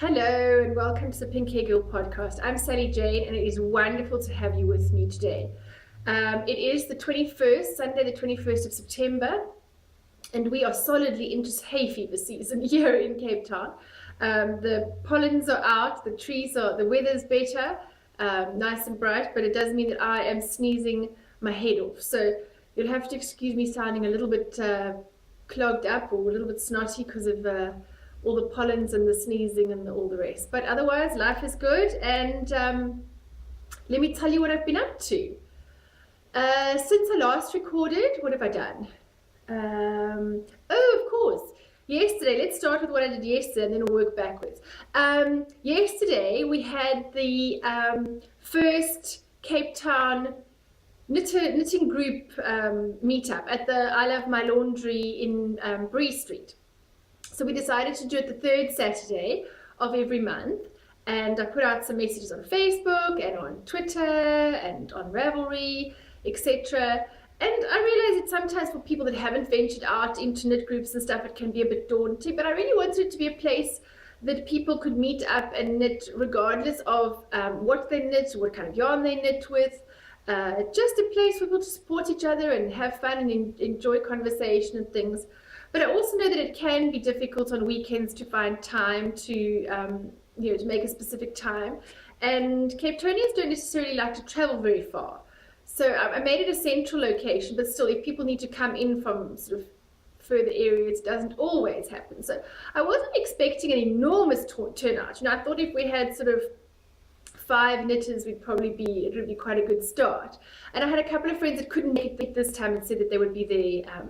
Hello and welcome to the Pink Hair Girl podcast. I'm Sally Jane and it is wonderful to have you with me today. It is the 21st, Sunday the 21st of September, and we are solidly into hay fever season here in Cape Town. The pollens are out, the weather's better, nice and bright, but it does mean that I am sneezing my head off. So you'll have to excuse me sounding a little bit clogged up or a little bit snotty because of all the pollens and the sneezing and all the rest. But otherwise, life is good. And let me tell you what I've been up to. Since I last recorded, what have I done? Of course. Yesterday, let's start with what I did yesterday and then we'll work backwards. Yesterday, we had the first Cape Town knitting group meetup at the I Love My Laundry in Bree Street. So we decided to do it the third Saturday of every month, and I put out some messages on Facebook and on Twitter and on Ravelry, etc. And I realize that sometimes for people that haven't ventured out into knit groups and stuff, it can be a bit daunting, but I really wanted it to be a place that people could meet up and knit regardless of what they knit, what kind of yarn they knit with. Just a place for people to support each other and have fun and enjoy conversation and things. But I also know that it can be difficult on weekends to find time to make a specific time. And Cape Townians don't necessarily like to travel very far. So I made it a central location, but still, if people need to come in from sort of further areas, it doesn't always happen. So I wasn't expecting an enormous turnout. I thought if we had sort of 5 knitters, it would be quite a good start. And I had a couple of friends that couldn't make it this time and said that they would be there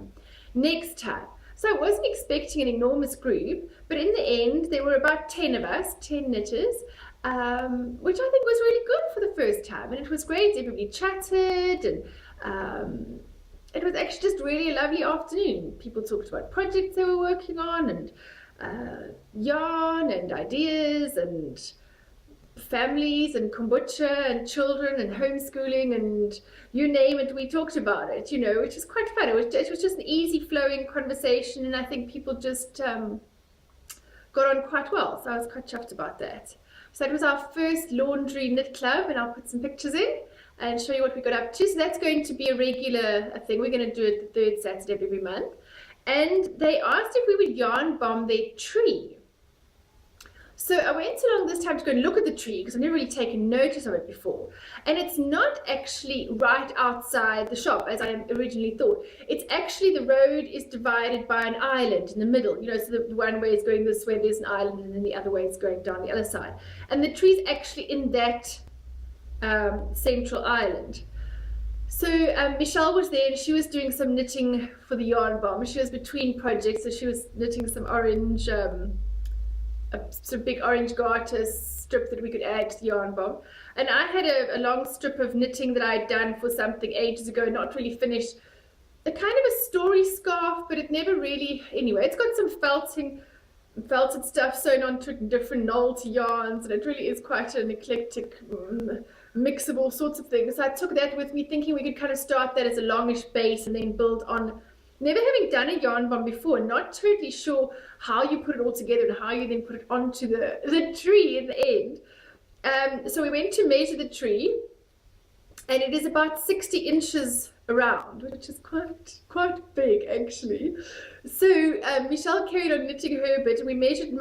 next time. So I wasn't expecting an enormous group, but in the end, there were about 10 of us, 10 knitters, which I think was really good for the first time. And it was great. Everybody chatted, and it was actually just really a lovely afternoon. People talked about projects they were working on, and yarn, and ideas, and families, and kombucha, and children, and homeschooling, and you name it, we talked about it, which is quite fun. It was just an easy flowing conversation, and I think people just got on quite well, so I was quite chuffed about that. So that was our first laundry knit club, and I'll put some pictures in and show you what we got up to. So that's going to be a regular thing. We're going to do it the third Saturday of every month. And they asked if we would yarn bomb their tree. So I went along this time to go and look at the tree because I've never really taken notice of it before. And it's not actually right outside the shop as I originally thought. It's actually, the road is divided by an island in the middle. So the one way is going this way, there's an island, and then the other way is going down the other side. And the tree's actually in that central island. So Michelle was there and she was doing some knitting for the yarn bomb. She was between projects, so she was knitting some orange... a sort of big orange garter strip that we could add to the yarn bomb. And I had a long strip of knitting that I had done for something ages ago, not really finished. A kind of a story scarf, but it never really, anyway, it's got some felted stuff sewn onto it in different novelty yarns, and it really is quite an eclectic mix of all sorts of things. So I took that with me, thinking we could kind of start that as a longish base and then build on. Never having done a yarn bomb before, not totally sure how you put it all together and how you then put it onto the tree in the end. So we went to measure the tree, and it is about 60 inches around, which is quite big actually. So Michelle carried on knitting her bit, and we measured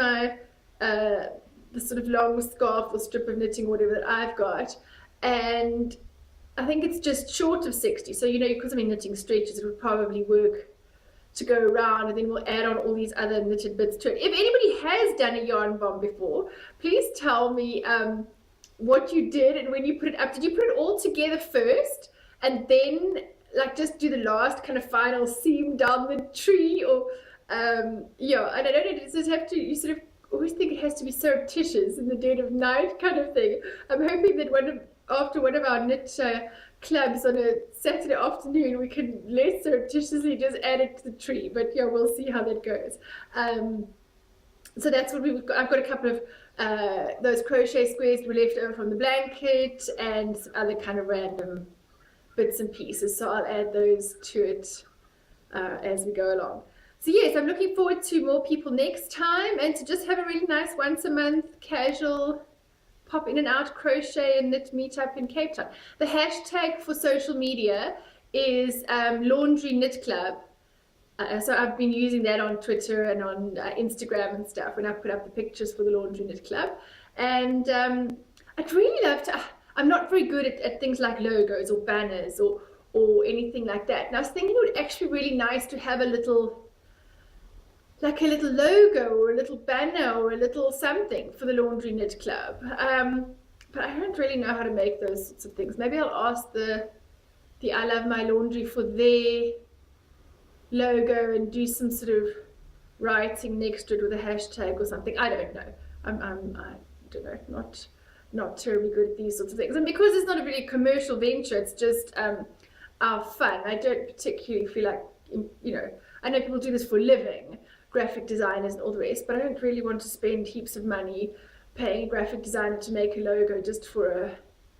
the sort of long scarf or strip of knitting, whatever that I've got, and I think it's just short of 60. So, because knitting stretches, it would probably work to go around, and then we'll add on all these other knitted bits to it. If anybody has done a yarn bomb before, please tell me what you did and when you put it up. Did you put it all together first and then just do the last kind of final seam down the tree? Or and I don't know, does it have to, you sort of always think it has to be surreptitious in the dead of night kind of thing. I'm hoping that after one of our knit clubs on a Saturday afternoon, we can less surreptitiously just add it to the tree. But we'll see how that goes. So that's what we've got. I've got a couple of those crochet squares that were left over from the blanket and some other kind of random bits and pieces. So I'll add those to it as we go along. So yes, I'm looking forward to more people next time, and to just have a really nice once a month casual pop in and out crochet and knit meetup in Cape Town. The hashtag for social media is Laundry Knit Club. So I've been using that on Twitter and on Instagram and stuff when I put up the pictures for the Laundry Knit Club. And I'd really love to. I'm not very good at things like logos or banners or anything like that. And I was thinking it would actually be really nice to have a little logo or a little banner or a little something for the Laundry Knit Club. But I don't really know how to make those sorts of things. Maybe I'll ask the I Love My Laundry for their logo and do some sort of writing next to it with a hashtag or something. I don't know. I don't know. Not terribly good at these sorts of things. And because it's not a really commercial venture, it's just our fun. I don't particularly feel like, I know people do this for a living, graphic designers and all the rest, but I don't really want to spend heaps of money paying a graphic designer to make a logo just for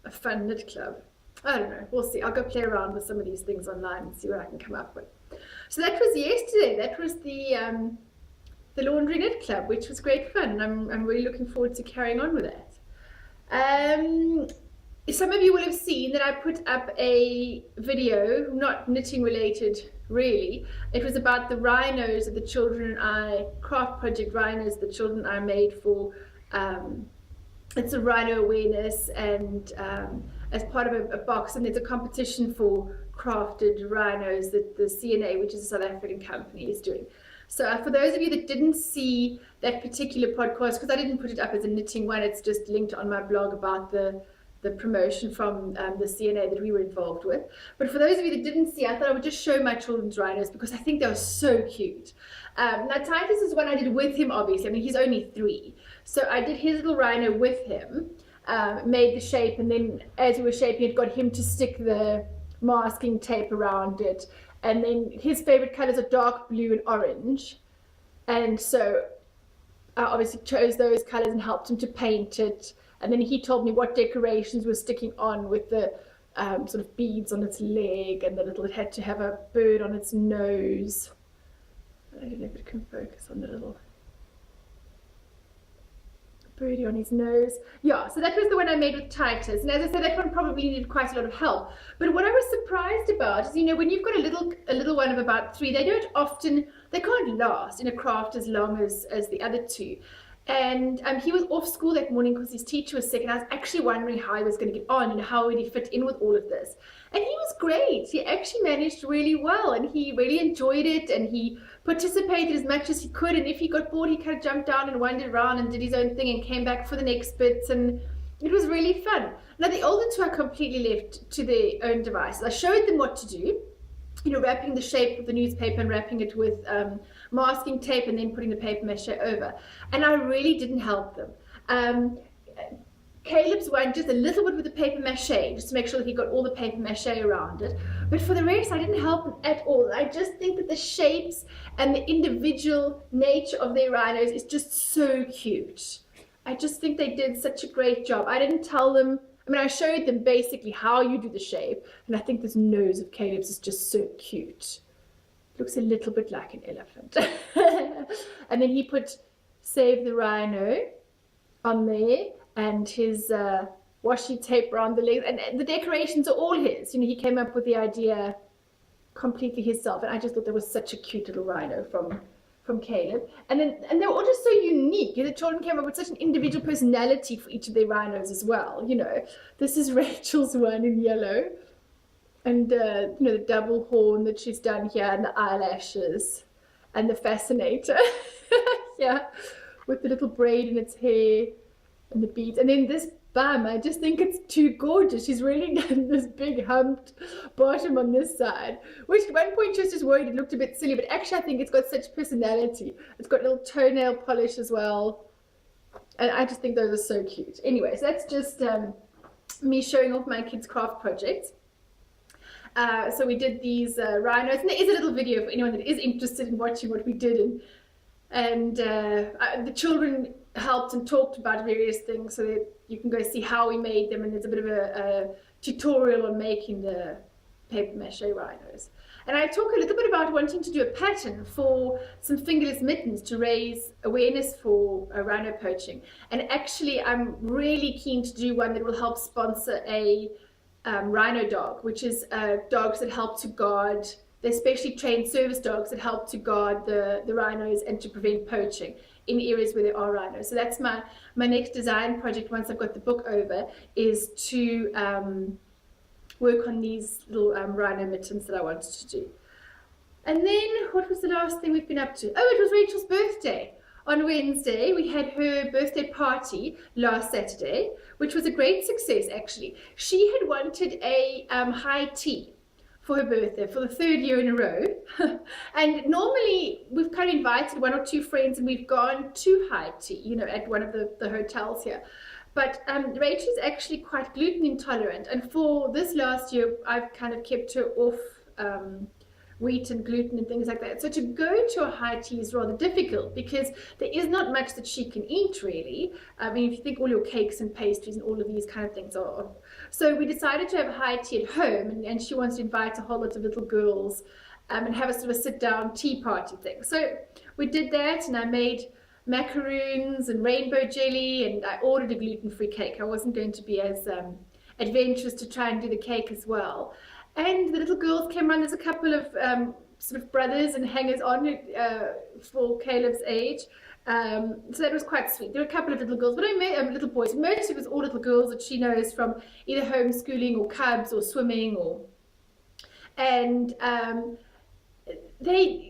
a fun knit club. I don't know. We'll see. I'll go play around with some of these things online and see what I can come up with. So that was yesterday. That was the Laundry Knit Club, which was great fun. I'm really looking forward to carrying on with that. Some of you will have seen that I put up a video, not knitting related really. It was about the rhinos that the children and I, craft project rhinos the children and I made for, it's a rhino awareness, and as part of a box, and there's a competition for crafted rhinos that the CNA, which is a South African company, is doing. So for those of you that didn't see that particular podcast, because I didn't put it up as a knitting one, it's just linked on my blog about the promotion from the CNA that we were involved with. But for those of you that didn't see, I thought I would just show my children's rhinos because I think they were so cute. Now Titus is one I did with him, obviously. I mean, he's only 3. So I did his little rhino with him, made the shape, and then as we were shaping it, got him to stick the masking tape around it. And then his favorite colors are dark blue and orange. And so I obviously chose those colors and helped him to paint it. And then he told me what decorations were sticking on with the sort of beads on its leg, and the little, it had to have a bird on its nose. I don't know if it can focus on the little birdie on his nose. Yeah, so that was the one I made with Titus. And as I said, that one probably needed quite a lot of help. But what I was surprised about is, when you've got a little one of about 3, they can't last in a craft as long as the other 2. And he was off school that morning because his teacher was sick, and I was actually wondering how he was going to get on and how would he fit in with all of this. And he was great. He actually managed really well, and he really enjoyed it, and he participated as much as he could, and if he got bored he kind of jumped down and wandered around and did his own thing and came back for the next bits, and it was really fun. Now the older 2 are completely left to their own devices. I showed them what to do, wrapping the shape of the newspaper and wrapping it with masking tape and then putting the paper mache over. And I really didn't help them. Caleb's one, just a little bit with the paper mache, just to make sure that he got all the paper mache around it. But for the rest, I didn't help them at all. I just think that the shapes and the individual nature of their rhinos is just so cute. I just think they did such a great job. I didn't tell them, I showed them basically how you do the shape, and I think this nose of Caleb's is just so cute. It looks a little bit like an elephant. And then he put Save the Rhino on there, and his washi tape around the legs, and the decorations are all his. He came up with the idea completely himself, and I just thought that was such a cute little rhino from Caleb. And they were all just so unique. The children came up with such an individual personality for each of their rhinos as well. This is Rachel's one in yellow, and the double horn that she's done here, and the eyelashes, and the fascinator, yeah, with the little braid in its hair, and the beads, and then this bum, I just think it's too gorgeous. She's really done this big humped bottom on this side, which at one point she was just worried it looked a bit silly, but actually I think it's got such personality. It's got little toenail polish as well, and I just think those are so cute. Anyway, so that's just me showing off my kids' craft projects. So we did these rhinos, and there is a little video for anyone that is interested in watching what we did, and the children helped and talked about various things, so that you can go see how we made them, and there's a bit of a tutorial on making the paper mache rhinos. And I talk a little bit about wanting to do a pattern for some fingerless mittens to raise awareness for rhino poaching. And actually, I'm really keen to do one that will help sponsor a rhino dog, which is dogs that help to guard, they're specially trained service dogs that help to guard the rhinos and to prevent poaching in areas where there are rhinos. So that's my next design project once I've got the book over, is to work on these little rhino mittens that I wanted to do. And then what was the last thing we've been up to? Oh, it was Rachel's birthday. On Wednesday, we had her birthday party last Saturday, which was a great success, actually. She had wanted a high tea for her birthday for the 3rd year in a row. And normally we've kind of invited 1 or 2 friends and we've gone to high tea, you know, at one of the hotels here. But Rachel's actually quite gluten intolerant. And for this last year, I've kind of kept her off wheat and gluten and things like that. So to go to a high tea is rather difficult because there is not much that she can eat, really. I mean, if you think all your cakes and pastries and all of these kind of things are. So we decided to have a high tea at home, and she wants to invite a whole lot of little girls and have a sort of a sit-down tea party thing. So we did that, and I made macaroons and rainbow jelly, and I ordered a gluten-free cake. I wasn't going to be as adventurous to try and do the cake as well. And the little girls came around. There's a couple of sort of brothers and hangers-on for Caleb's age. So that was quite sweet. There were a couple of little girls, but little boys. Most of it was all little girls that she knows from either homeschooling or cubs or swimming and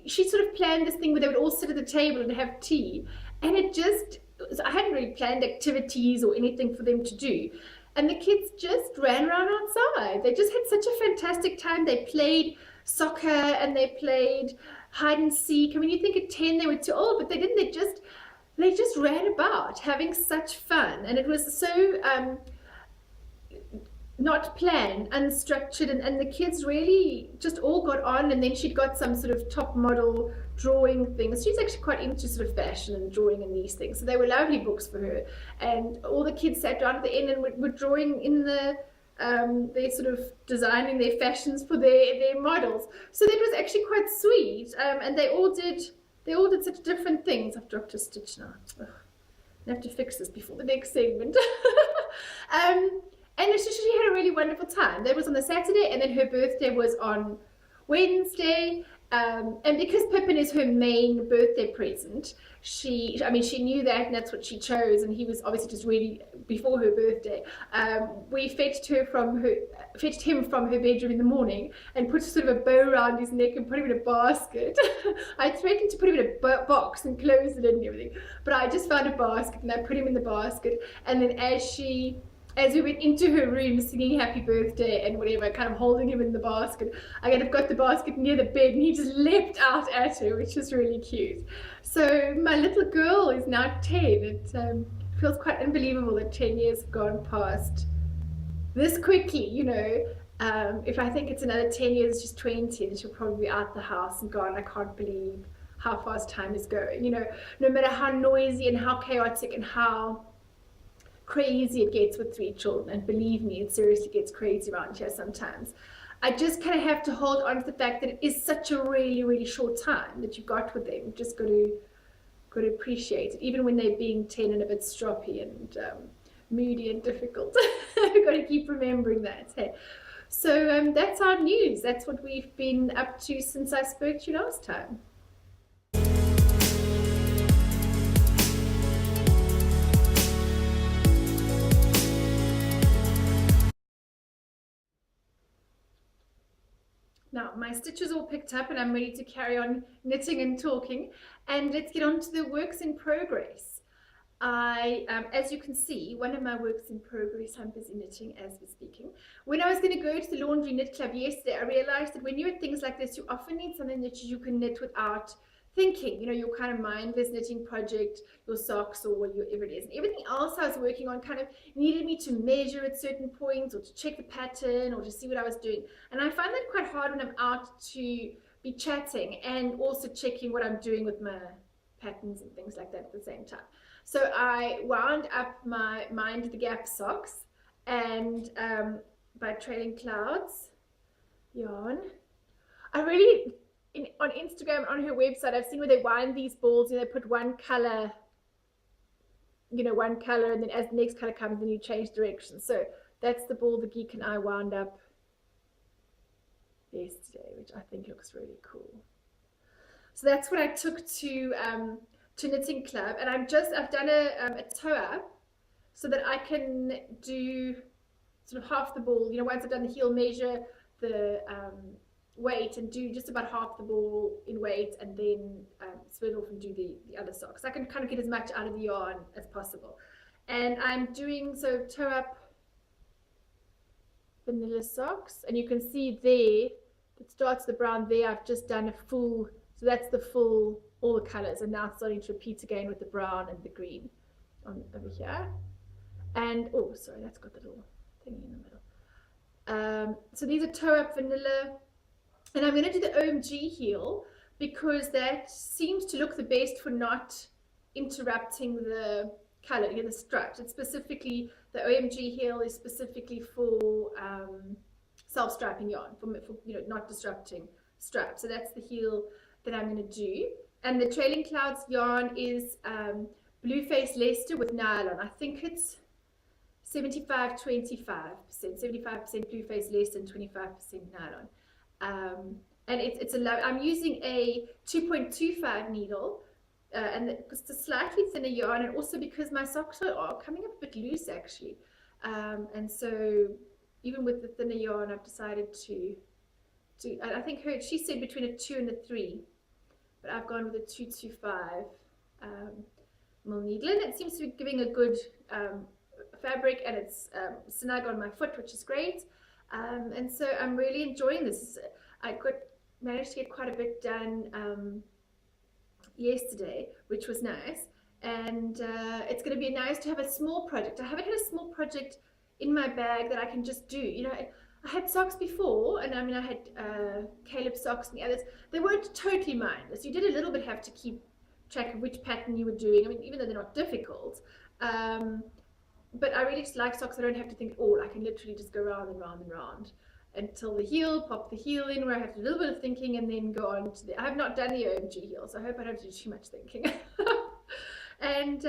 she sort of planned this thing where they would all sit at the table and have tea. And I hadn't really planned activities or anything for them to do. And the kids just ran around outside. They just had such a fantastic time. They played soccer and they played hide and seek. I mean, you think at 10 they were too old, but they didn't. They just ran about having such fun. And it was so not planned, unstructured, and the kids really just all got on. And then she'd got some sort of top model drawing things. She's actually quite into sort of fashion and drawing and these things, so they were lovely books for her. And all the kids sat down at the end and were drawing in they're sort of designing their fashions for their models. So that was actually quite sweet. And they all did such different things. I've dropped a stitch now. Ugh. I have to fix this before the next segment. And she had a really wonderful time. That was on the Saturday, and then her birthday was on Wednesday. And because Pippin is her main birthday present, she knew that, and that's what she chose. And he was obviously just really before her birthday. We fetched him from her bedroom in the morning and put sort of a bow around his neck and put him in a basket. I threatened to put him in a box and close it and everything, but I just found a basket and I put him in the basket. And then as we went into her room singing happy birthday and whatever, kind of holding him in the basket, I kind of got the basket near the bed and he just leapt out at her, which was really cute. So my little girl is now 10. It feels quite unbelievable that 10 years have gone past this quickly, you know. If I think it's another 10 years, she's 20 and she'll probably be out the house and gone. I can't believe how fast time is going, you know, no matter how noisy and how chaotic and how crazy it gets with 3 children, and believe me, it seriously gets crazy around here sometimes. I just kind of have to hold on to the fact that it is such a really, really short time that you've got with them. You've just got to appreciate it, even when they're being 10 and a bit stroppy and moody and difficult. We've got to keep remembering that. Hey? So that's our news. That's what we've been up to since I spoke to you last time. Now, my stitches all picked up and I'm ready to carry on knitting and talking. And let's get on to the works in progress. As you can see, one of my works in progress, I'm busy knitting as we're speaking. When I was going to go to the laundry knit club yesterday, I realized that when you're at things like this, you often need something that you can knit without thinking, you know, your kind of mindless knitting project, your socks or whatever it is. And everything else I was working on kind of needed me to measure at certain points or to check the pattern or to see what I was doing. And I find that quite hard when I'm out to be chatting and also checking what I'm doing with my patterns and things like that at the same time. So I wound up my Mind the Gap socks and by Trailing Clouds yarn. I really, on Instagram, on her website, I've seen where they wind these balls and they put one color, one color, and then as the next color comes, then you change direction. So that's the ball the geek and I wound up yesterday, which I think looks really cool. So that's what I took to knitting club, and I've done a toe up so that I can do sort of half the ball. Once I've done the heel, measure the weight and do just about half the ball in weight, and then split off and do the other socks. I can kind of get as much out of the yarn as possible. And I'm doing toe up vanilla socks, and you can see there it starts the brown there. I've just done a full, so that's the full, all the colors, and now it's starting to repeat again with the brown and the green over here. And oh, sorry, that's got the little thingy in the middle. So these are toe up vanilla, and I'm going to do the OMG heel because that seems to look the best for not interrupting the color, the stripes. It's specifically, the OMG heel is specifically for self-striping yarn, for not disrupting stripes. So that's the heel that I'm going to do. And the Trailing Clouds yarn is Blueface Leicester with nylon. I think it's 75-25%, 75% Blueface Leicester and 25% nylon. And it's I'm using a 2.25 needle, and it's a slightly thinner yarn, and also because my socks are coming up a bit loose actually, and so even with the thinner yarn, I've decided to do. I think she said between a 2 and a 3, but I've gone with a 225 mil needle, and it seems to be giving a good fabric, and it's snug on my foot, which is great. And so I'm really enjoying this. I managed to get quite a bit done yesterday, which was nice, and it's going to be nice to have a small project. I haven't had a small project in my bag that I can just do. I had socks before, and I had Caleb's socks and the others. They weren't totally mindless. You did a little bit have to keep track of which pattern you were doing. Even though they're not difficult, but I really just like socks. I don't have to think at all. I can literally just go round and round and round until the heel, pop the heel in where I have to do a little bit of thinking, and then go on to I have not done the OMG heel, so I hope I don't have to do too much thinking. And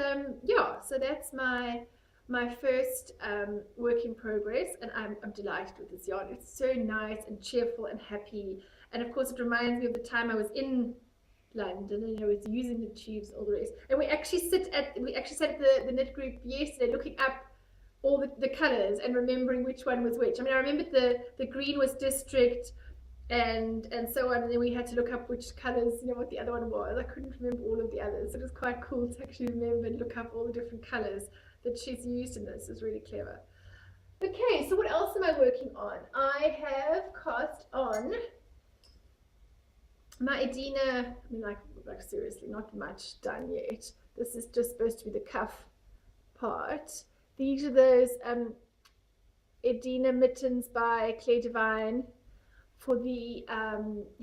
yeah, so that's my first work in progress, and I'm delighted with this yarn. It's so nice and cheerful and happy, and of course it reminds me of the time I was in London, and I was using the tubes, all the rest. And we actually sat at the knit group yesterday looking up all the colors and remembering which one was which. I remembered the green was district and so on, and then we had to look up which colors, what the other one was. I couldn't remember all of the others. It was quite cool to actually remember and look up all the different colors that she's used in this. It's really clever. Okay, so what else am I working on? I have cast on my Edina, like seriously, not much done yet. This is just supposed to be the cuff part. These are those Edina mittens by Claire Divine for the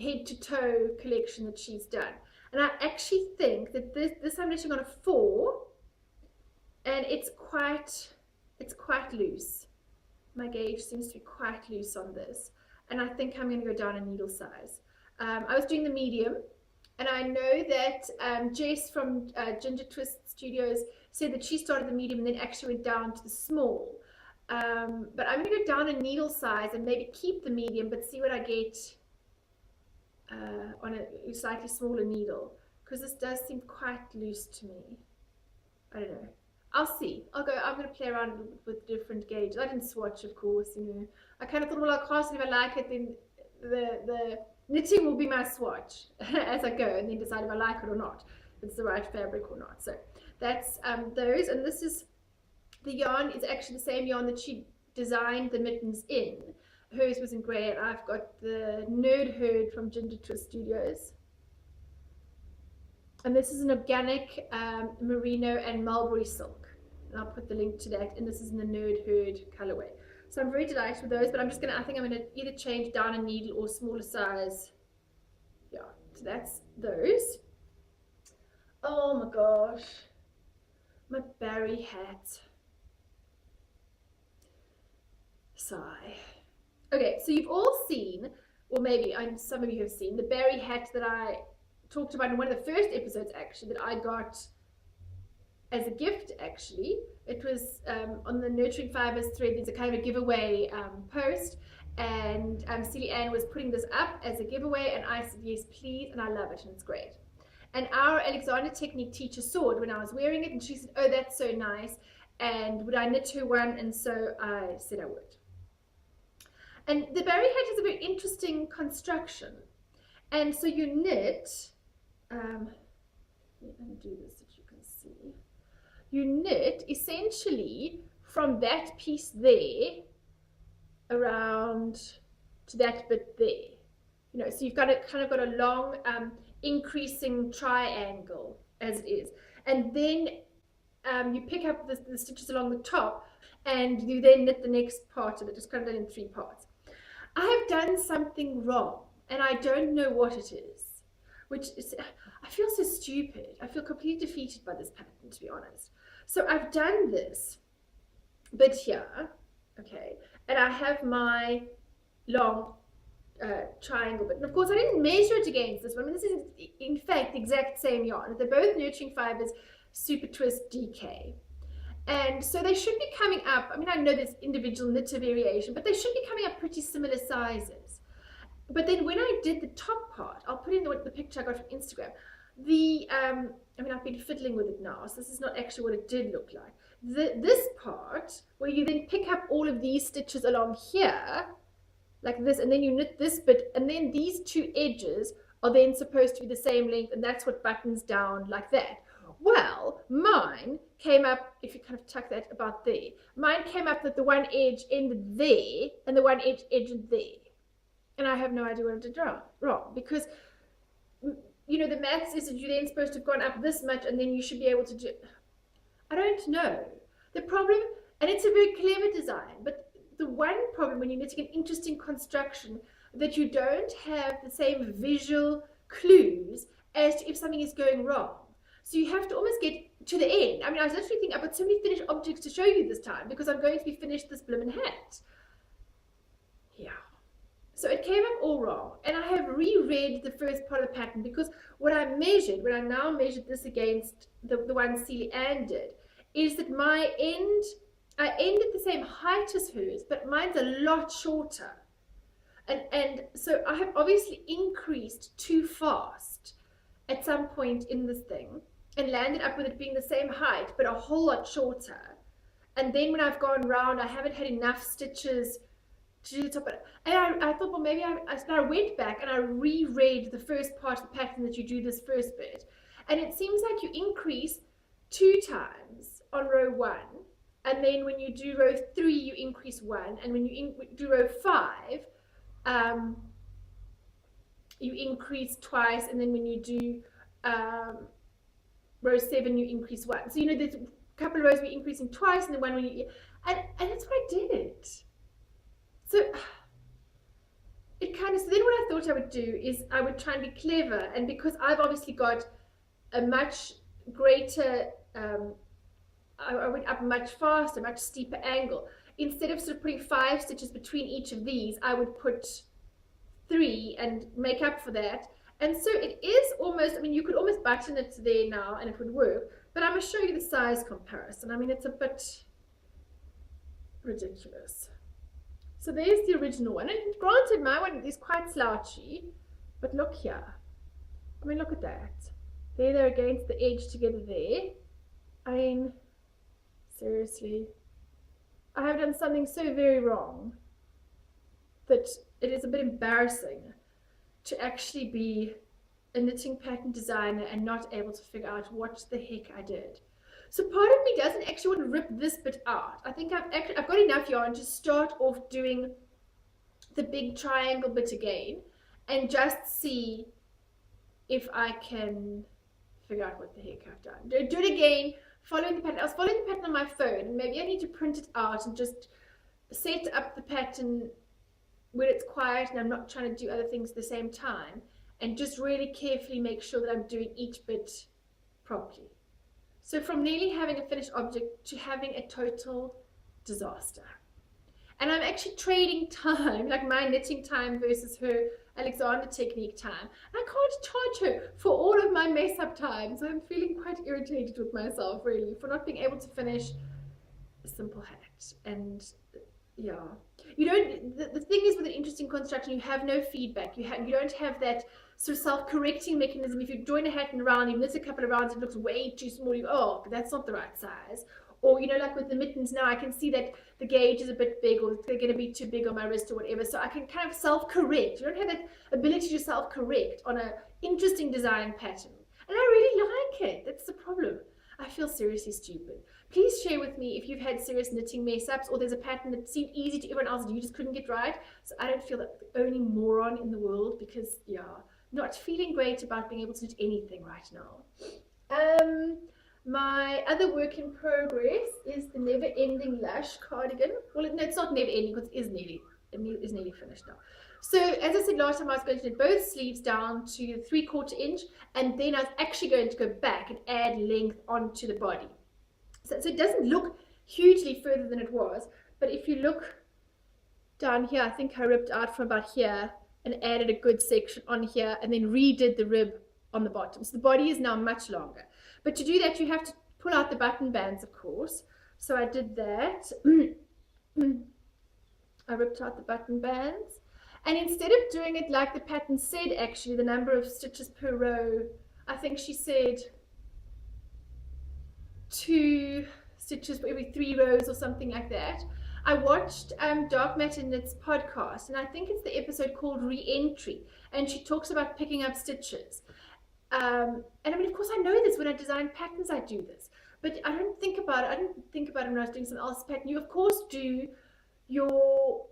head to toe collection that she's done. And I actually think that this I'm knitting on a 4, and it's quite loose. My gauge seems to be quite loose on this, and I think I'm going to go down a needle size. I was doing the medium, and I know that Jess from Ginger Twist Studios said that she started the medium and then actually went down to the small. But I'm going to go down a needle size and maybe keep the medium, but see what I get on a slightly smaller needle, because this does seem quite loose to me. I don't know. I'll see. I'm going to play around with different gauges. I didn't swatch, of course. I kind of thought, well, I'll cast it. If I like it, then the knitting will be my swatch as I go, and then decide if I like it or not, if it's the right fabric or not. So that's those, and this is, the yarn is actually the same yarn that she designed the mittens in. Hers was in grey, and I've got the Nerd Herd from Ginger Twist Studios. And this is an organic merino and mulberry silk, and I'll put the link to that, and this is in the Nerd Herd colorway. So I'm very delighted with those, but I think I'm going to either change down a needle or smaller size. Yeah, so that's those. Oh my gosh, my Barry hat. Sigh. Okay, so you've all seen or maybe some of you have seen, the berry hat that I talked about in one of the first episodes, actually, that I got as a gift. Actually, it was on the Nurturing Fibers thread. There's a kind of a giveaway post, and Celie Ann was putting this up as a giveaway, and I said yes please, and I love it and it's great. And our Alexander Technique teacher saw it when I was wearing it, and she said, oh, that's so nice, and would I knit her one? And so I said I would. And the berry hat is a very interesting construction. And so you knit, let me undo this so you can see. You knit essentially from that piece there around to that bit there. You know, so you've got a kind of got a long increasing triangle as it is. And then you pick up the stitches along the top, and you then knit the next part of it. It's kind of done in 3 parts. I have done something wrong, and I don't know what it is, which is, I feel so stupid. I feel completely defeated by this pattern, to be honest. So I've done this bit here, okay, and I have my long triangle bit. And of course, I didn't measure it against this one. I mean, this is, in fact, the exact same yarn. They're both Nurturing Fibers Super Twist DK. And so they should be coming up, I mean, I know there's individual knitter variation, but they should be coming up pretty similar sizes. But then when I did the top part, I'll put in the picture I got from Instagram, I mean, I've been fiddling with it now, so this is not actually what it did look like. This part, where you then pick up all of these stitches along here, like this, and then you knit this bit, and then these 2 edges are then supposed to be the same length, and that's what buttons down like that. Well, mine came up, if you kind of tuck that about there, mine came up that the one edge ended there, and the one edge ended there. And I have no idea what I did wrong, because, you know, the maths is that you're then supposed to have gone up this much, and then you should be able to do, I don't know. The problem, and it's a very clever design, but the one problem when you're knitting an interesting construction, that you don't have the same visual clues as to if something is going wrong. So you have to almost get to the end. I mean, I was literally thinking, I've got so many finished objects to show you this time, because I'm going to be finished this bloomin' hat. Yeah. So it came up all wrong, and I have reread the first part of the pattern, because what I measured, when I now measured this against the one Celie Ann did, is that my end, I ended the same height as hers, but mine's a lot shorter. And so I have obviously increased too fast at some point in this thing, and landed up with it being the same height, but a whole lot shorter. And then when I've gone round, I haven't had enough stitches to do the top. And I thought, well, maybe I went back and I reread the first part of the pattern that you do this first bit. And it seems like you increase 2 times on row 1. And then when you do row 3, you increase 1. And when you do row 5, you increase twice. And then when you do row 7, you increase 1. So, you know, there's a couple of rows where you're increasing twice, and then one when you, and that's what I did. So it kind of, so then what I thought I would do is I would try and be clever, and because I've obviously got a much greater, I went up much faster, much steeper angle. Instead of sort of putting 5 stitches between each of these, I would put 3 and make up for that. And so it is almost, I mean, you could almost button it there now and it would work, but I'm going to show you the size comparison. I mean, it's a bit ridiculous. So there's the original one, and granted my one is quite slouchy, but look here. I mean, look at that. There they're against the edge together there. I mean, seriously, I have done something so very wrong that it is a bit embarrassing to actually be a knitting pattern designer and not able to figure out what the heck I did. So part of me doesn't actually want to rip this bit out. I think I've got enough yarn to start off doing the big triangle bit again and just see if I can figure out what the heck I've done. Do it again, following the pattern. I was following the pattern on my phone, and maybe I need to print it out and just set up the pattern where it's quiet and I'm not trying to do other things at the same time, and just really carefully make sure that I'm doing each bit properly. So from nearly having a finished object to having a total disaster. and I'm actually trading time, like my knitting time versus her Alexander technique time. I can't charge her for all of my mess up time, so I'm feeling quite irritated with myself really for not being able to finish a simple hat. And yeah, you don't, the thing is with an interesting construction, you have no feedback, you don't have that sort of self-correcting mechanism. If you join a hat in a round, you miss a couple of rounds, it looks way too small, you oh, but that's not the right size. Or, you know, like with the mittens now, I can see that the gauge is a bit big, or they're going to be too big on my wrist or whatever, so I can kind of self-correct. You don't have that ability to self-correct on an interesting design pattern, and I really like it. That's the problem. I feel seriously stupid. Please share with me if you've had serious knitting mess-ups, or there's a pattern that seemed easy to everyone else that you just couldn't get right, so I don't feel like the only moron in the world, because, yeah, not feeling great about being able to knit anything right now. My other work in progress is the never-ending Lush cardigan. Well, no, it's not never-ending because it is nearly finished now. So, as I said last time, I was going to knit both sleeves down to 3/4 inch, and then I was actually going to go back and add length onto the body. So it doesn't look hugely further than it was, but if you look down here, I think I ripped out from about here and added a good section on here, and then redid the rib on the bottom. So the body is now much longer. But to do that, you have to pull out the button bands, of course. So I did that. I ripped out the button bands. And instead of doing it like the pattern said, actually, the number of stitches per row, I think she said 2 stitches for every 3 rows or something like that. I watched Dark Matter Knit's podcast, and I think it's the episode called Re-Entry, and she talks about picking up stitches. And I mean, of course, I know this when I design patterns, I do this, but I don't think about it. I didn't think about it when I was doing some else's pattern. You, of course, do your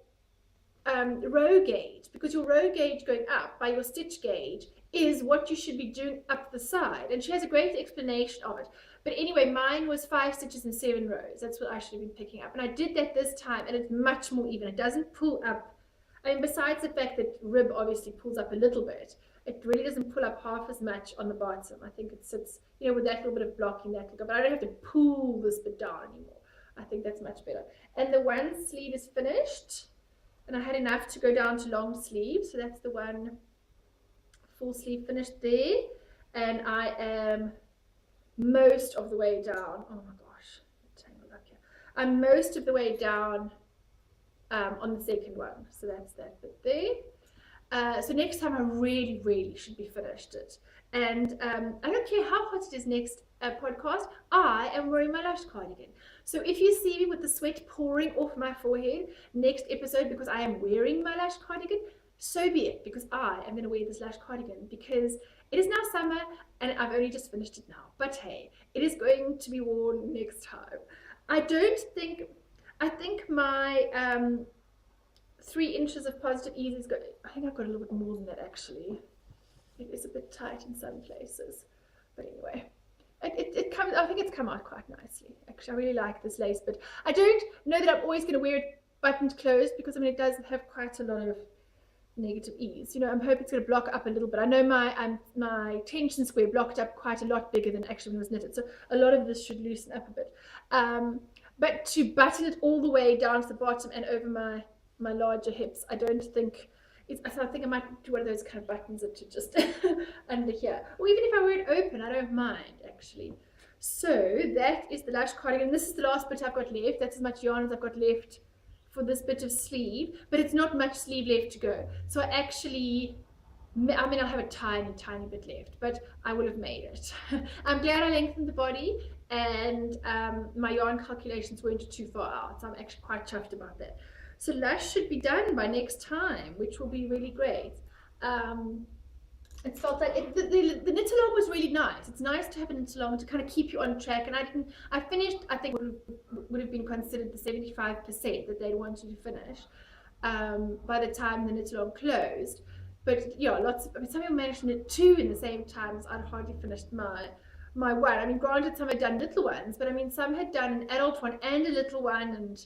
row gauge, because your row gauge going up by your stitch gauge is what you should be doing up the side. And she has a great explanation of it. But anyway, mine was 5 stitches and 7 rows. That's what I should have been picking up. And I did that this time, and it's much more even. It doesn't pull up. I mean, besides the fact that rib obviously pulls up a little bit, it really doesn't pull up half as much on the bottom. I think it sits, you know, with that little bit of blocking, that little, but I don't have to pull this bit down anymore. I think that's much better. And the one sleeve is finished, and I had enough to go down to long sleeve, so that's the one full sleeve finished there. And I am most of the way down. Oh my gosh, tangled up here. I'm most of the way down on the second one, so that's that bit there. So next time I really should be finished it. And I don't care how hot it is next podcast, I am wearing my Lush cardigan. So if you see me with the sweat pouring off my forehead next episode because I am wearing my Lush cardigan, so be it, because I am going to wear this Lush cardigan, because it is now summer and I've only just finished it now. But hey, it is going to be worn next time. I think my 3 inches of positive ease is good. I think I've got a little bit more than that, actually. It is a bit tight in some places, but anyway, it comes. I think it's come out quite nicely. Actually, I really like this lace, but I don't know that I'm always going to wear it buttoned closed, because I mean it does have quite a lot of negative ease. You know, I'm hoping it's going to block up a little bit. I know my tension square blocked up quite a lot bigger than actually when it was knitted, so a lot of this should loosen up a bit. But to button it all the way down to the bottom and over my larger hips, I don't think it's, so I think I might do one of those kind of buttons that to just under here, or even if I wear it open, I don't mind actually. So that is the Lush cardigan. This is the last bit I've got left. That's as much yarn as I've got left for this bit of sleeve, but it's not much sleeve left to go. So I mean, I'll have a tiny bit left, but I will have made it. I'm glad I lengthened the body, and my yarn calculations weren't too far out, so I'm actually quite chuffed about that. So Lush should be done by next time, which will be really great. It felt like the knit along was really nice. It's nice to have a knit along to kind of keep you on track. And I finished, I think would have been considered the 75% that they'd wanted to finish by the time the knit along closed. But yeah, I mean, some people managed to knit 2 in the same time, so I'd hardly finished my one. I mean, granted, some had done little ones, but I mean, some had done an adult one and a little one, and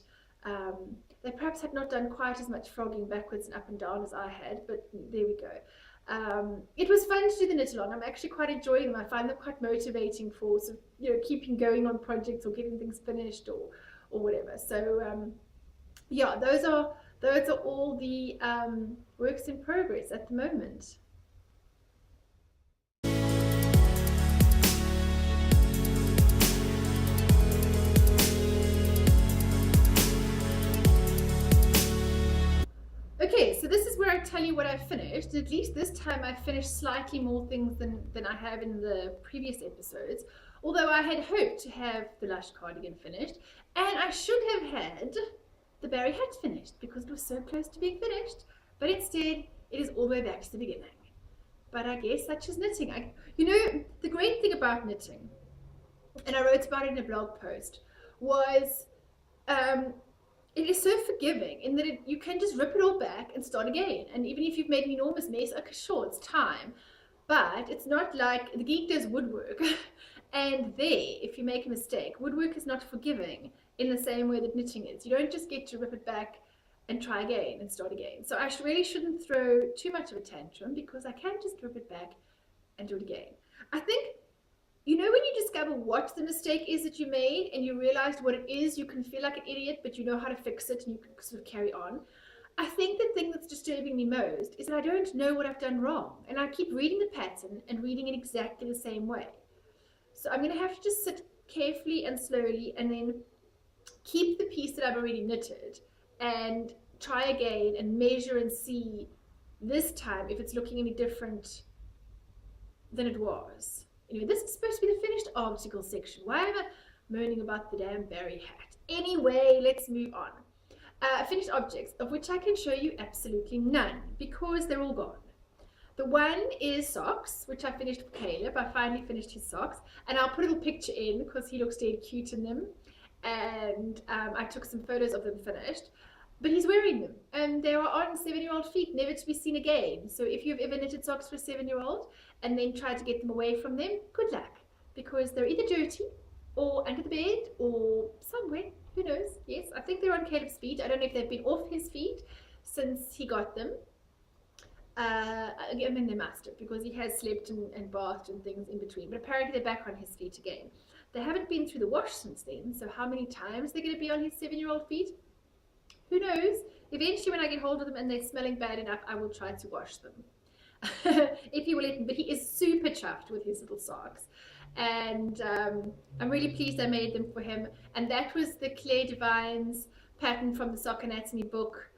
they perhaps had not done quite as much frogging backwards and up and down as I had, but there we go. It was fun to do the knit along. I'm actually quite enjoying them. I find them quite motivating for sort of, you know, keeping going on projects or getting things finished or whatever. So yeah, those are all the works in progress at the moment. Okay, so this is where I tell you what I finished. At least this time I finished slightly more things than I have in the previous episodes. Although I had hoped to have the Lush cardigan finished, and I should have had the Barry hat finished because it was so close to being finished. But instead, it is all the way back to the beginning. But I guess such is knitting. The great thing about knitting, and I wrote about it in a blog post, was um, it is so forgiving in that you can just rip it all back and start again. And even if you've made an enormous mess, okay, sure, it's time. But it's not like the geek does woodwork. And there, if you make a mistake, woodwork is not forgiving in the same way that knitting is. You don't just get to rip it back and try again and start again. So I really shouldn't throw too much of a tantrum because I can just rip it back and do it again. I think, when you discover what the mistake is that you made and you realized what it is, you can feel like an idiot, but you know how to fix it and you can sort of carry on. I think the thing that's disturbing me most is that I don't know what I've done wrong. And I keep reading the pattern and reading it exactly the same way. So I'm going to have to just sit carefully and slowly and then keep the piece that I've already knitted and try again and measure and see this time if it's looking any different than it was. Anyway, this is supposed to be the finished article section. Why am I moaning about the damn Barry hat? Anyway, let's move on. Finished objects, of which I can show you absolutely none because they're all gone. The one is socks, which I finished for Caleb. I finally finished his socks, and I'll put a little picture in because he looks dead cute in them. And I took some photos of them finished. But he's wearing them, and they are on 7-year-old feet, never to be seen again. So if you've ever knitted socks for a 7-year-old and then tried to get them away from them, good luck, because they're either dirty or under the bed or somewhere. Who knows? Yes, I think they're on Caleb's feet. I don't know if they've been off his feet since he got them. I mean, they must have, because he has slept and bathed and things in between. But apparently they're back on his feet again. They haven't been through the wash since then, so how many times they're going to be on his 7-year-old feet? Who knows? Eventually, when I get hold of them and they're smelling bad enough, I will try to wash them. If he will let me. But he is super chuffed with his little socks. And I'm really pleased I made them for him. And that was the Claire Devine's pattern from the Sock Anatomy book,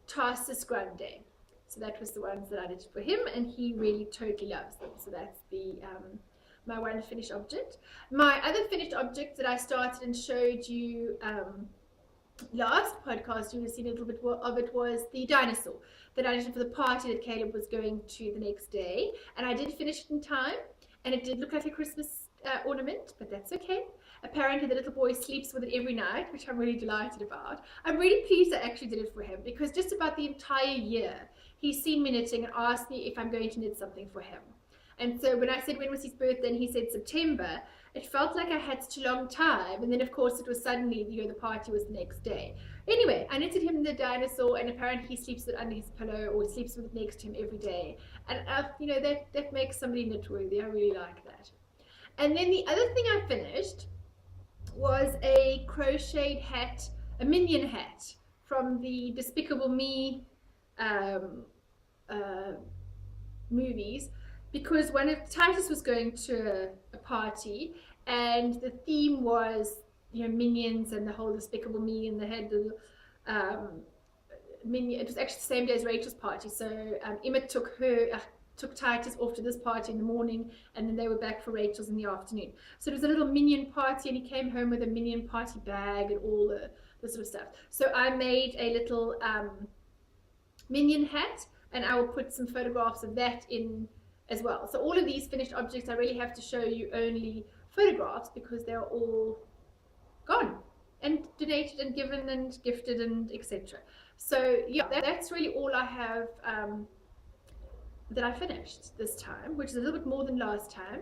Tarsus Grande. So that was the ones that I did for him, and he really totally loves them. So that's the my one finished object. My other finished object that I started and showed you last podcast, you would have seen a little bit of it, was the dinosaur that I did for the party that Caleb was going to the next day, and I did finish it in time, and it did look like a Christmas ornament, but that's okay. Apparently the little boy sleeps with it every night, which I'm really delighted about. I'm really pleased I actually did it for him, because just about the entire year he's seen me knitting and asked me if I'm going to knit something for him. And so when I said when was his birthday and he said September, it felt like I had such a long time. And then of course it was suddenly, the party was the next day. Anyway, I knitted him the dinosaur, and apparently he sleeps with it under his pillow or sleeps with it next to him every day. And that makes somebody knit worthy. I really like that. And then the other thing I finished was a crocheted hat, a minion hat from the Despicable Me movies, because one of Titus was going to a party and the theme was minions and the whole Despicable Me, and they had the minion. It was actually the same day as Rachel's party, so Emma took Titus off to this party in the morning, and then they were back for Rachel's in the afternoon. So it was a little minion party, and he came home with a minion party bag and all the sort of stuff. So I made a little minion hat, and I will put some photographs of that in as well. So all of these finished objects, I really have to show you only photographs because they're all gone and donated and given and gifted and etc. So yeah, that's really all I have that I finished this time, which is a little bit more than last time.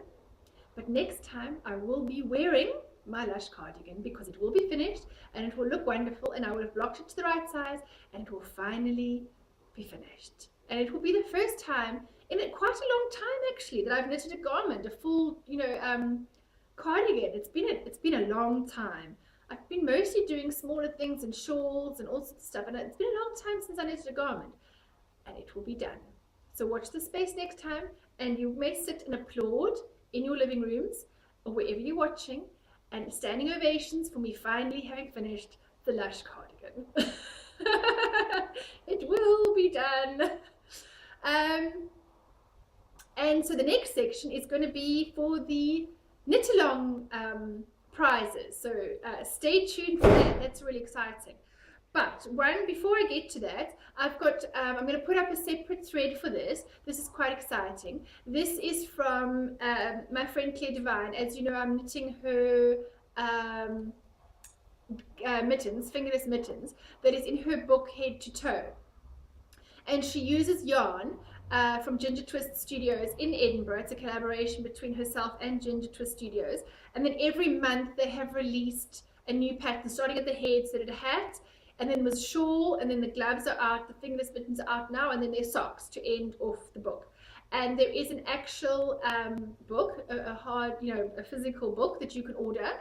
But next time I will be wearing my Lush cardigan because it will be finished and it will look wonderful, and I will have blocked it to the right size, and it will finally be finished. And it will be the first time in quite a long time actually that I've knitted a garment, a full cardigan. It's been a long time. I've been mostly doing smaller things and shawls and all sorts of stuff, and it's been a long time since I knitted a garment, and it will be done. So watch the space next time, and you may sit and applaud in your living rooms or wherever you're watching, and standing ovations for me finally having finished the Lush cardigan. It will be done. And so the next section is going to be for the knit along prizes. So stay tuned for that. That's really exciting. But before I get to that, I've got, I'm going to put up a separate thread for this. This is quite exciting. This is from my friend Claire Devine. As you know, I'm knitting her mittens, fingerless mittens, that is in her book Head to Toe. And she uses yarn from Ginger Twist Studios in Edinburgh. It's a collaboration between herself and Ginger Twist Studios. And then every month they have released a new pattern, starting at the head, so did a hat, and then was shawl, and then the gloves are out, the fingerless mittens are out now, and then there's socks to end off the book. And there is an actual book, a hard, a physical book that you can order.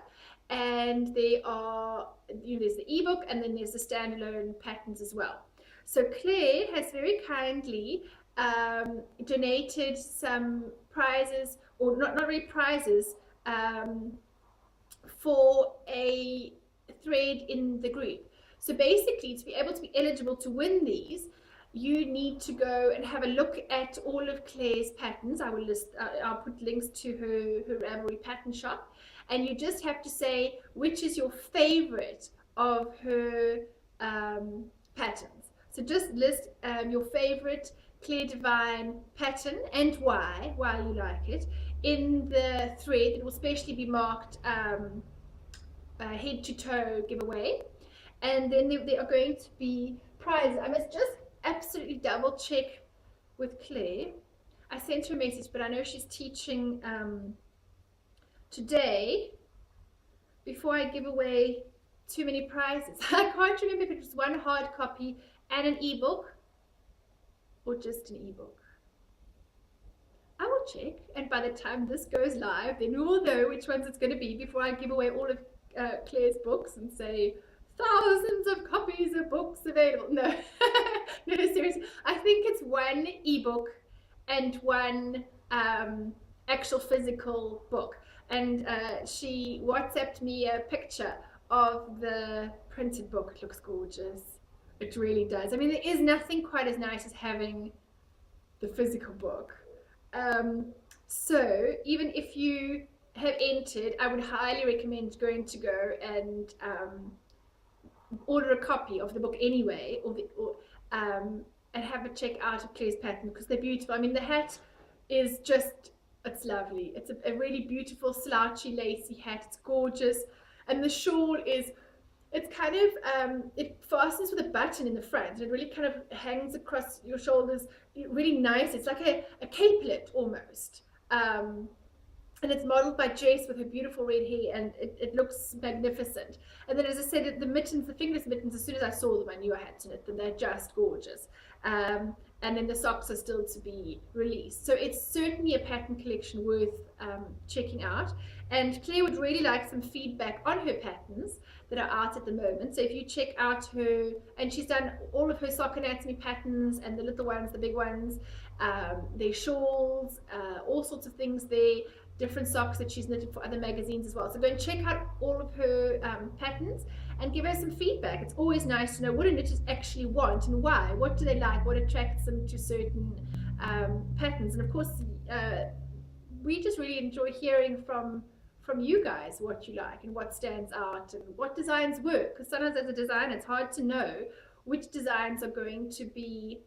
And there are, there's the ebook, and then there's the standalone patterns as well. So Claire has very kindly donated some prizes, or not really prizes, for a thread in the group. So basically, to be able to be eligible to win these, you need to go and have a look at all of Claire's patterns. I will list, I'll put links to her Ravelry pattern shop, and you just have to say which is your favorite of her patterns. So just list your favorite Claire Devine pattern and why you like it in the thread. It will specially be marked head to toe giveaway, and then there are going to be prizes. I must just absolutely double check with Claire. I sent her a message, but I know she's teaching today before I give away too many prizes. I can't remember if it was one hard copy and an ebook or just an ebook. I will check, and by the time this goes live, then we will know which ones it's going to be before I give away all of Claire's books and say thousands of copies of books available. No, no, seriously. I think it's one ebook and one actual physical book. And she WhatsApped me a picture of the printed book. It looks gorgeous. It really does. I mean, there is nothing quite as nice as having the physical book. So even if you have entered, I would highly recommend going to go and order a copy of the book anyway, and have a check out of Claire's pattern, because they're beautiful. I mean, the hat is just, it's lovely. It's a really beautiful slouchy lacy hat. It's gorgeous. And the shawl is, it's kind of, it fastens with a button in the front. It really kind of hangs across your shoulders really nice. It's like a capelet almost. And it's modeled by Jess with her beautiful red hair, and it looks magnificent. And then, as I said, the mittens, the fingerless mittens, as soon as I saw them, I knew I had to knit them. They're just gorgeous. And then the socks are still to be released. So it's certainly a pattern collection worth checking out. And Claire would really like some feedback on her patterns that are out at the moment. So if you check out her, and she's done all of her sock anatomy patterns, and the little ones, the big ones, their shawls, all sorts of things there, different socks that she's knitted for other magazines as well. So go and check out all of her patterns and give her some feedback. It's always nice to know what do knitters actually want and why. What do they like? What attracts them to certain patterns? And of course, we just really enjoy hearing from you guys what you like and what stands out and what designs work. Because sometimes as a designer, it's hard to know which designs are going to be,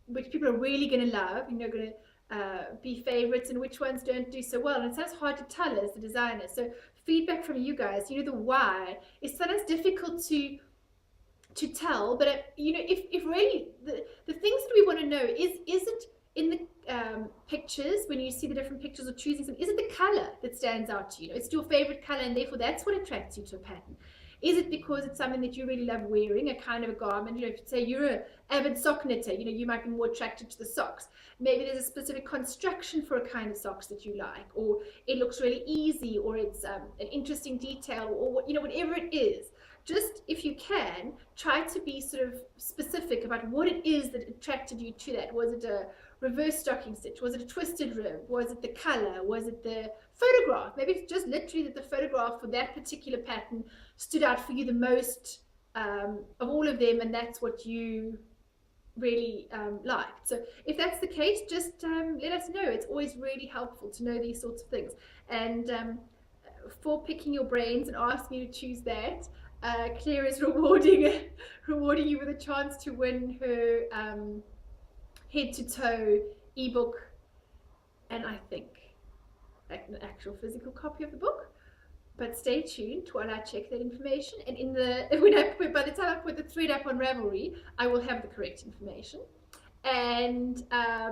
which people are really going to love, going to be favorites, and which ones don't do so well. And it's sometimes hard to tell as the designer. So feedback from you guys, the why is sometimes difficult to tell, but if really the things that we want to know is it in the pictures, when you see the different pictures or choosing some, is it the color that stands out to you? It's your favorite color, and therefore that's what attracts you to a pattern. Is it because it's something that you really love wearing, a kind of a garment? You know, if you say you're an avid sock knitter, you know, you might be more attracted to the socks. Maybe there's a specific construction for a kind of socks that you like, or it looks really easy, or it's an interesting detail, or you know, whatever it is. Just, if you can, try to be sort of specific about what it is that attracted you to that. Was it a reverse stocking stitch? Was it a twisted rib? Was it the color? Was it the photograph? Maybe it's just literally that the photograph for that particular pattern stood out for you the most of all of them, and that's what you really liked. So if that's the case, just let us know. It's always really helpful to know these sorts of things. And for picking your brains and asking you to choose that, Claire is rewarding you with a chance to win her head to toe ebook, and I think an actual physical copy of the book. But stay tuned while I check that information, and by the time I put the thread up on Ravelry, I will have the correct information, and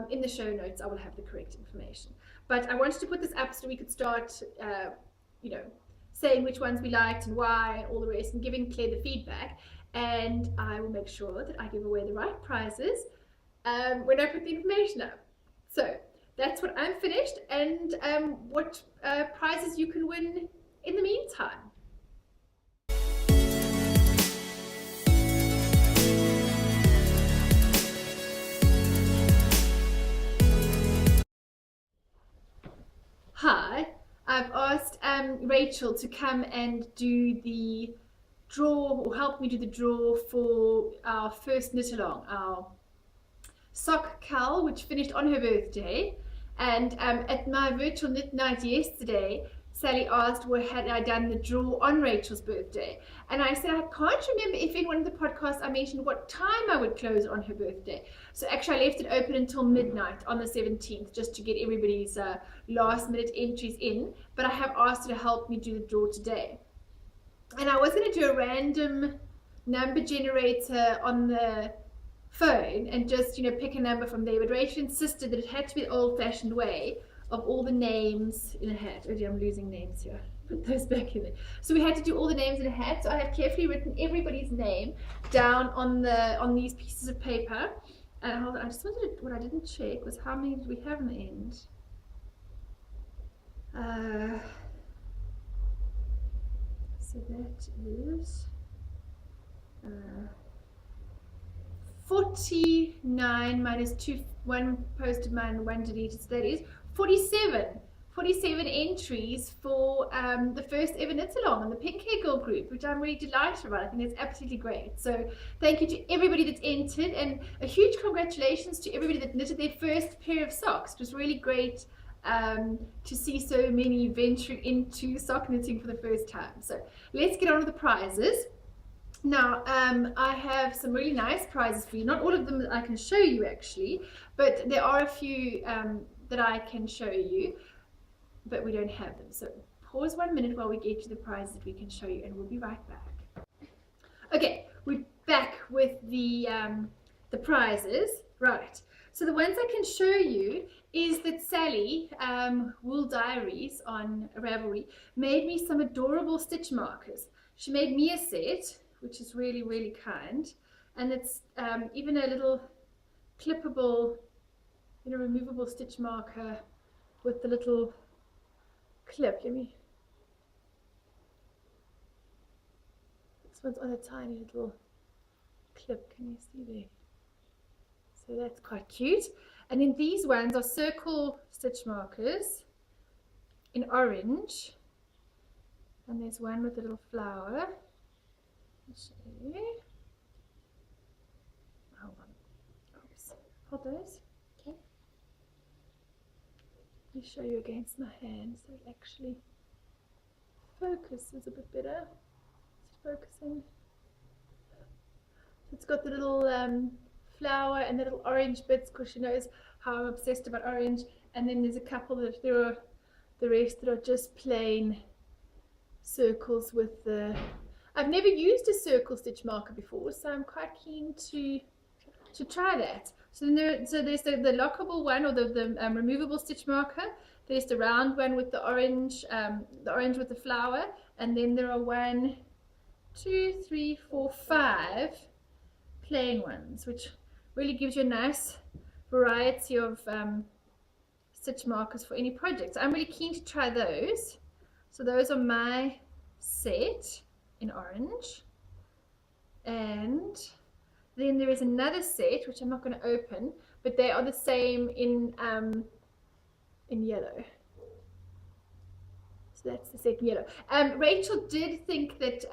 in the show notes I will have the correct information. But I wanted to put this up so we could start you know, saying which ones we liked and why and all the rest, and giving Claire the feedback. And I will make sure that I give away the right prizes when I put the information up. So that's what I'm finished, and what prizes you can win in the meantime. Hi, I've asked Rachel to come and do the draw, or help me do the draw for our first knit along, our sock cal, which finished on her birthday. And at my virtual knit night yesterday, Sally asked, well, had I done the draw on Rachel's birthday? And I said, I can't remember if in one of the podcasts I mentioned what time I would close on her birthday. So actually I left it open until midnight on the 17th, just to get everybody's last minute entries in. But I have asked her to help me do the draw today. And I was going to do a random number generator on the phone and just, you know, pick a number from there. But Rachel insisted that it had to be the old-fashioned way of all the names in a hat. Oh dear, I'm losing names here. Put those back in there. So we had to do all the names in a hat. So I have carefully written everybody's name down on these pieces of paper. And hold on, I just wanted to, what I didn't check was how many did we have in the end. So that is 49 minus 2, 1 posted mine, 1 deleted, so that is 47 entries for the first ever knit along on the Pink Hair Girl group, which I'm really delighted about. I think it's absolutely great. So thank you to everybody that's entered, and a huge congratulations to everybody that knitted their first pair of socks. It was really great to see so many venturing into sock knitting for the first time. So let's get on with the prizes. Now, I have some really nice prizes for you. Not all of them that I can show you actually, but there are a few that I can show you, but we don't have them. So pause 1 minute while we get to the prizes that we can show you, and we'll be right back. Okay, we're back with the prizes. Right, so the ones I can show you is that Sally, Wool Diaries on Ravelry, made me some adorable stitch markers. She made me a set, which is really, really kind, and it's even a little clippable, you know, removable stitch marker with the little clip. Let me, this one's on a tiny little clip, can you see there? So that's quite cute. And then these ones are circle stitch markers in orange, and there's one with a little flower. I'll show you. Hold on. Oops. Hold those. Okay. Let me show you against my hand so it actually focuses a bit better. It's focusing. So it's got the little flower and the little orange bits, because she knows how I'm obsessed about orange. And then there's a couple that there are the rest that are just plain circles with the. I've never used a circle stitch marker before, so I'm quite keen to try that. So then there's the lockable one, or the removable stitch marker. There's the round one with the orange with the flower, and then there are one 2, 3, 4, 5 plain ones, which really gives you a nice variety of stitch markers for any project. So I'm really keen to try those. So those are my set in orange, and then there is another set which I'm not going to open, but they are the same in yellow. So that's the set in yellow. Rachel did think that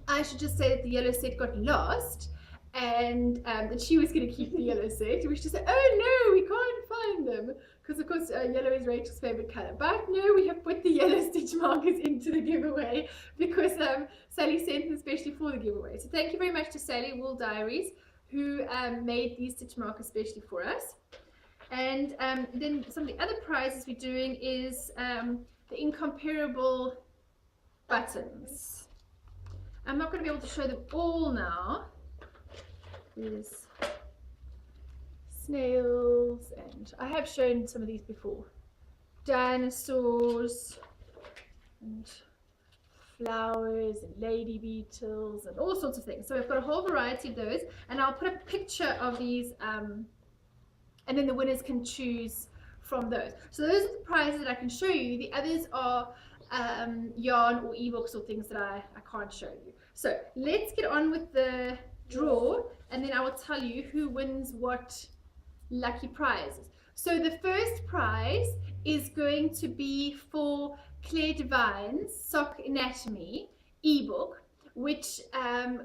I should just say that the yellow set got lost, and that she was going to keep the yellow set. We should just say, oh no, we can't find them, because of course yellow is Rachel's favorite color. But no, we have put the yellow stitch markers into the giveaway because Sally sent them especially for the giveaway. So thank you very much to Sally Wool Diaries, who made these stitch markers especially for us. And then some of the other prizes we're doing is the incomparable buttons. I'm not going to be able to show them all now. There's snails, and I have shown some of these before. Dinosaurs, and flowers, and lady beetles, and all sorts of things. So we've got a whole variety of those, and I'll put a picture of these, and then the winners can choose from those. So those are the prizes that I can show you. The others are yarn or ebooks or things that I can't show you. So let's get on with the draw, and then I will tell you who wins what lucky prizes. So the first prize is going to be for Claire Devine's Sock Anatomy ebook, which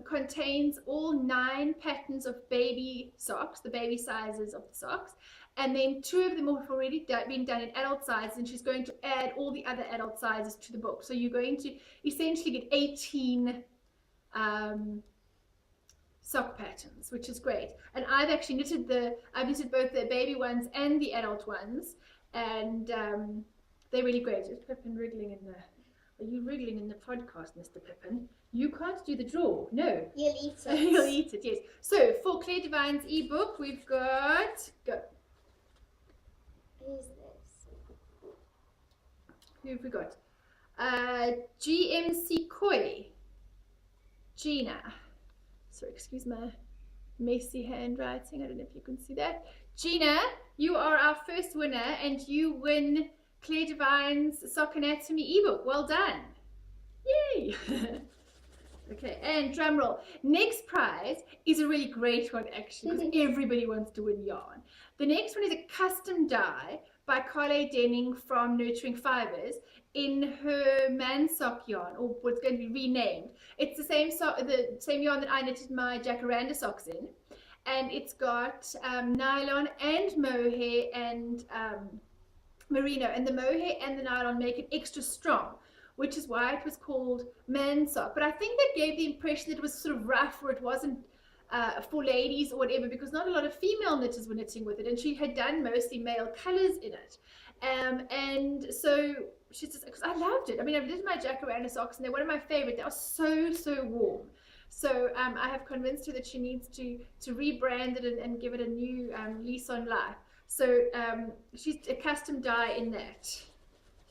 contains all 9 patterns of baby socks, the baby sizes of the socks, and then 2 of them have already been done in adult sizes, and she's going to add all the other adult sizes to the book. So you're going to essentially get 18 sock patterns, which is great. And I've actually knitted both the baby ones and the adult ones, and they're really great. Is Pippin wriggling in the? Are you wriggling in the podcast, Mr. Pippin? You can't do the draw. No. You'll eat it. You'll eat it. Yes. So for Claire Devine's ebook, we've got Who's this? Who have we got? GMC Koi. Gina. Sorry, excuse my messy handwriting. I don't know if you can see that. Gina, you are our first winner, and you win Claire Devine's Sock Anatomy ebook. Well done. Yay. Okay, and drum roll. Next prize is a really great one, actually, because everybody wants to win yarn. The next one is a custom die by Carly Denning from Nurturing Fibers in her man sock yarn, or what's going to be renamed. It's the same yarn that I knitted my jacaranda socks in, and it's got nylon and mohair and merino, and the mohair and the nylon make it extra strong, which is why it was called man sock. But I think that gave the impression that it was sort of rough, or it wasn't for ladies or whatever, because not a lot of female knitters were knitting with it, and she had done mostly male colors in it. And so she says, because I loved it. I mean, I've knitted my jacaranda socks, and they're one of my favorite. They are so warm. So I have convinced her that she needs to rebrand it and give it a new lease on life. So she's a custom die in that.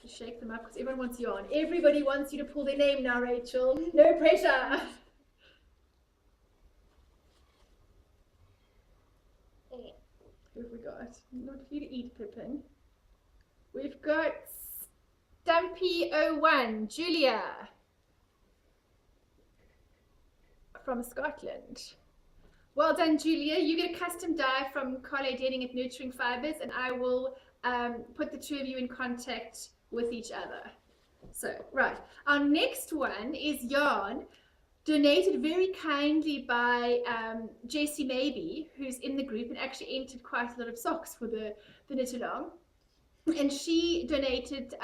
Shake them up because everyone wants yarn. Everybody wants you to pull their name now, Rachel. No pressure. Who have we got? Not for you to eat, Pippin. We've got Stumpy01, Julia from Scotland. Well done, Julia. You get a custom die from Carly Denning at Nurturing Fibers, and I will put the 2 of you in contact with each other. So, right, our next one is yarn donated very kindly by Jessie Maybe, who's in the group and actually entered quite a lot of socks for the knit along. And she donated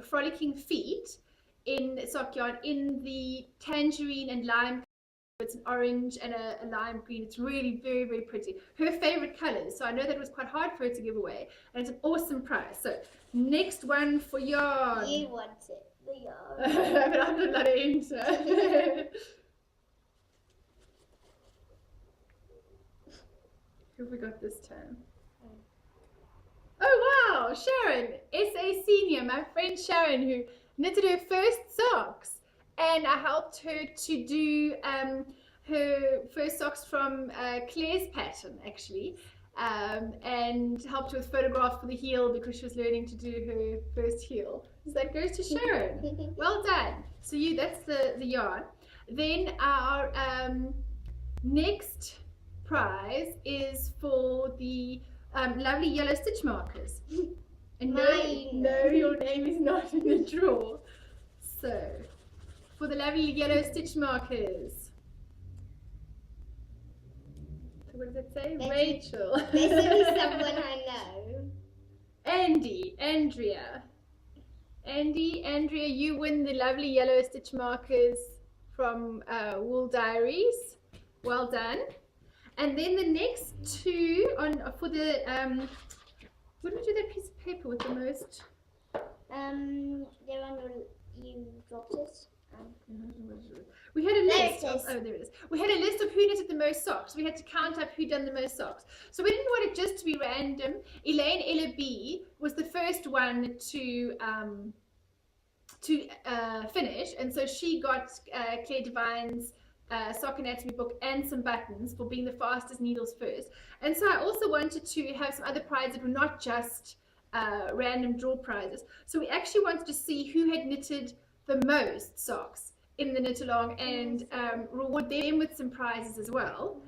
Frolicking Feet in sock yarn in the tangerine and lime. It's an orange and a lime green. It's really very pretty. Her favorite colors. So I know that it was quite hard for her to give away, and it's an awesome prize. So next one for yarn. You want it, the yarn. But I'm not allowed to enter. Who have we got this time? Oh wow, Sharon, SA Senior, my friend Sharon, who knitted her first socks and I helped her to do her first socks from Claire's pattern, actually, and helped her with photograph for the heel because she was learning to do her first heel. So that goes to Sharon. Well done. So that's the yarn. Then our next prize is for the lovely yellow stitch markers. And no, your name is not in the drawer. So, for the lovely yellow stitch markers. So what does it say? Rachel. This is someone I know. Andrea, you win the lovely yellow stitch markers from Wool Diaries. Well done. And then the next two for the what did we do that piece of paper with the most? They're on you dropped it. We had a list. There there it is. We had a list of who knitted the most socks. We had to count up who done the most socks. So we didn't want it just to be random. Elaine Ella B was the first one to finish, and so she got Claire Devine's sock anatomy book and some buttons for being the fastest needles first. And so I also wanted to have some other prizes that were not just random draw prizes. So we actually wanted to see who had knitted the most socks in the knit along and reward them with some prizes as well.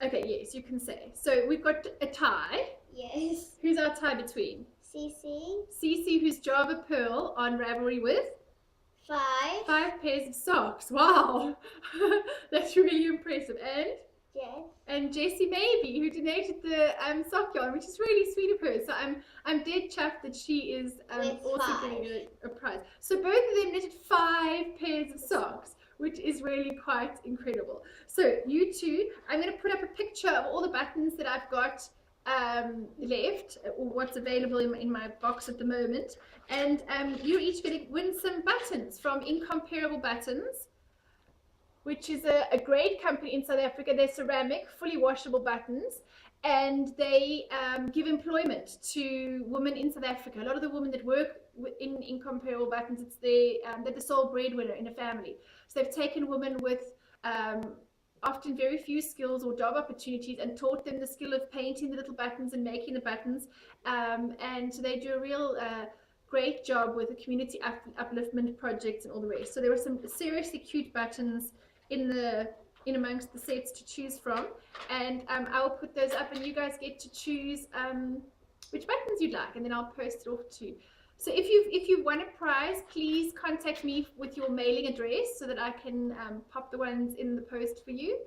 Okay, yes, you can say. So we've got a tie. Yes. Who's our tie between? Cece, who's Java Pearl on Ravelry with 5 pairs of socks. Wow. That's really impressive. And Jessie Maybe, who donated the sock yarn, which is really sweet of her. So I'm dead chuffed that she is also getting a prize. So both of them knitted 5 pairs of socks, which is really quite incredible. So you two, I'm going to put up a picture of all the buttons that I've got left, or what's available in my box at the moment, and you're each going to win some buttons from Incomparable Buttons, which is a great company in South Africa. They're ceramic, fully washable buttons, and they give employment to women in South Africa. A lot of the women that work in Incomparable Buttons, they're the sole breadwinner in a family. So they've taken women with often very few skills or job opportunities and taught them the skill of painting the little buttons and making the buttons, and so they do a real great job with the community upliftment projects and all the rest. So there were some seriously cute buttons in amongst the sets to choose from, and I'll put those up and you guys get to choose which buttons you'd like, and then I'll post it off too. So if you've won a prize, please contact me with your mailing address so that I can pop the ones in the post for you.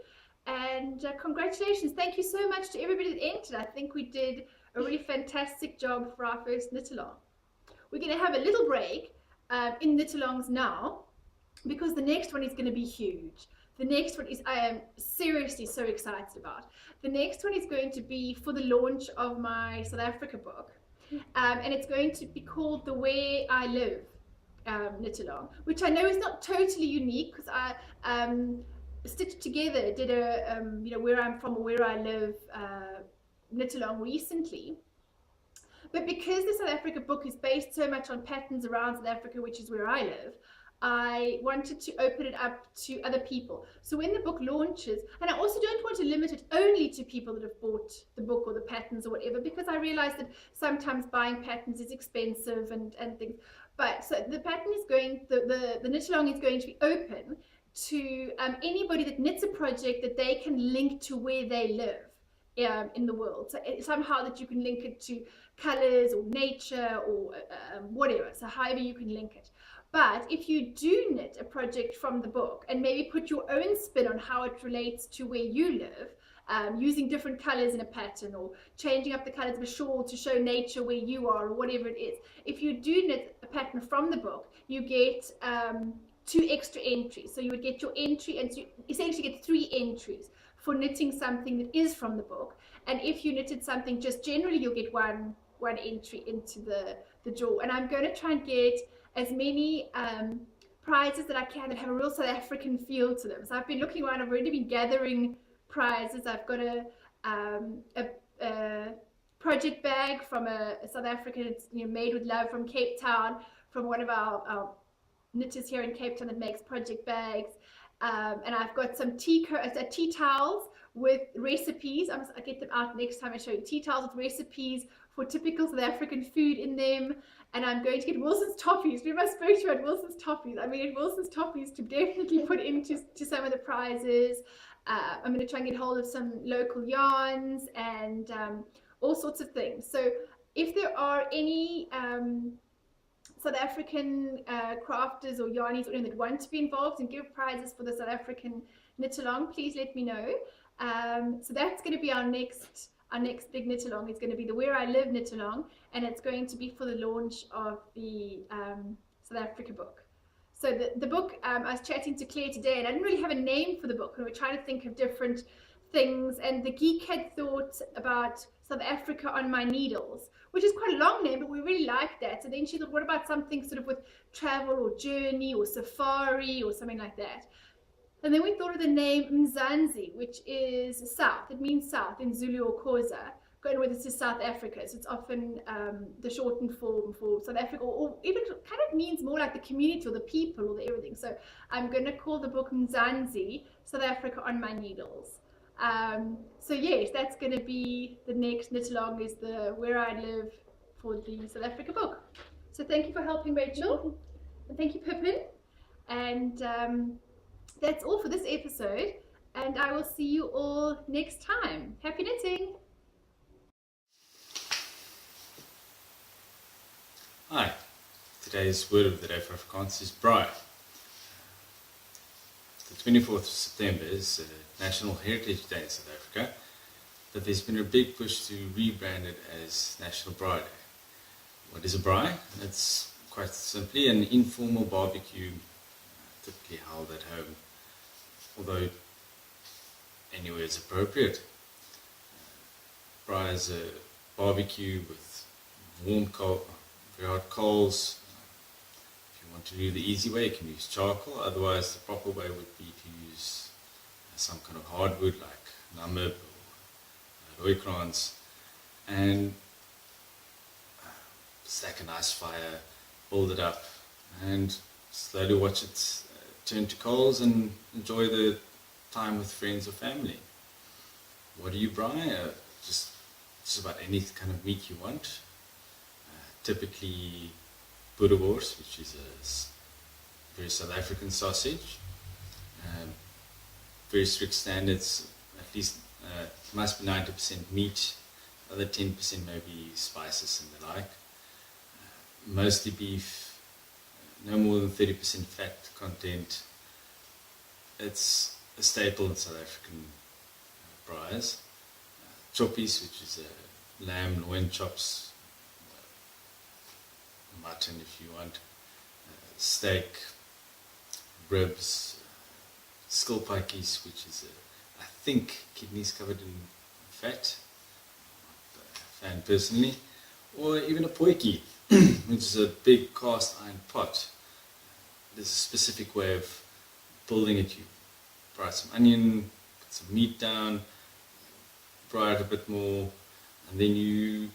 And congratulations. Thank you so much to everybody that entered. I think we did a really fantastic job for our first knit along. We're going to have a little break in knit alongs now, because the next one is going to be huge. The next one is, I am seriously so excited about. The next one is going to be for the launch of my South Africa book. And it's going to be called The Where I Live knit along, which I know is not totally unique, because I Stitched Together did a where I'm from or where I live knit along recently. But because the South Africa book is based so much on patterns around South Africa, which is where I live, I wanted to open it up to other people. So when the book launches, and I also don't want to limit it only to people that have bought the book or the patterns or whatever, because I realize that sometimes buying patterns is expensive and things. But so the pattern is going, the knit along is going to be open to anybody that knits a project that they can link to where they live in the world. So somehow that you can link it to colors or nature or whatever. So however you can link it. But if you do knit a project from the book and maybe put your own spin on how it relates to where you live, using different colors in a pattern or changing up the colors of a shawl to show nature where you are or whatever it is, if you do knit a pattern from the book, you get 2 extra entries. So you would get your entry, and so you essentially get 3 entries for knitting something that is from the book. And if you knitted something just generally, you'll get one entry into the draw. And I'm going to try and get as many prizes that I can that have a real South African feel to them. So I've been looking around, I've already been gathering prizes. I've got a project bag from a South African, it's made with love from Cape Town, from one of our knitters here in Cape Town that makes project bags. And I've got some tea towels with recipes. I'll get them out next time I show you. Tea towels with recipes for typical South African food in them. And I'm going to get Wilson's toffees. Remember I spoke to you about Wilson's toffees. I'm going to get Wilson's toffees to definitely put into some of the prizes. I'm going to try and get hold of some local yarns and all sorts of things. So if there are any South African crafters or yarnies or anyone that want to be involved and give prizes for the South African knit along, please let me know. So that's going to be our next big knit along. It's going to be the Where I Live knit along, and it's going to be for the launch of the South Africa book. So the book, I was chatting to Claire today, and I didn't really have a name for the book, and we were trying to think of different things, and the geek had thought about South Africa on my needles, which is quite a long name, but we really liked that. So then she thought, what about something sort of with travel or journey or safari or something like that? And then we thought of the name Mzansi, which is south. It means south in Zulu or Xhosa, going with it to South Africa. So it's often the shortened form for South Africa, or even kind of means more like the community or the people or the everything. So I'm going to call the book Mzansi, South Africa on My Needles. So yes, that's going to be the next knit along, is the Where I Live for the South Africa book. So thank you for helping, Rachel, and thank you, Pippin, and that's all for this episode, and I will see you all next time. Happy knitting! Hi, today's word of the day for Afrikaans is braai. The 24th of September is National Heritage Day in South Africa, but there's been a big push to rebrand it as National Braai Day. What is a braai? It's quite simply an informal barbecue, typically held at home, although anywhere is appropriate. Braai is a barbecue with warm very hot coals. If you want to do the easy way, you can use charcoal. Otherwise, the proper way would be to use some kind of hardwood like namib or rooikrans, and stack a nice fire, build it up, and slowly watch it turn to coals and enjoy the time with friends or family. What do you braai? Just about any kind of meat you want. Typically boerewors, which is a very South African sausage. Very strict standards, at least must be 90% meat, other 10% maybe spices and the like. Mostly beef, no more than 30% fat content. It's a staple in South African braais. Choppies, which is lamb loin chops, mutton if you want, steak, ribs, skilpaikies, which is I think kidneys covered in fat, not a fan personally, or even a potjie, which is a big cast iron pot. There's a specific way of building it. You fry some onion, put some meat down, fry it a bit more, and then you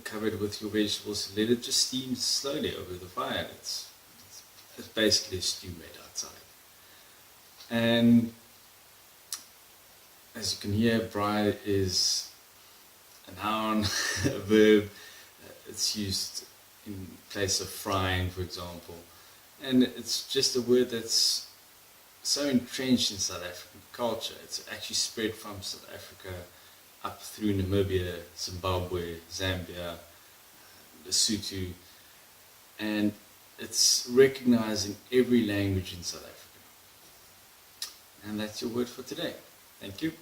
cover it with your vegetables, let it just steam slowly over the fire. It's basically a stew made outside. And as you can hear, braai is a noun, a verb. It's used in place of frying, for example. And it's just a word that's so entrenched in South African culture. It's actually spread from South Africa up through Namibia, Zimbabwe, Zambia, Lesotho, and it's recognized in every language in South Africa. And that's your word for today. Thank you.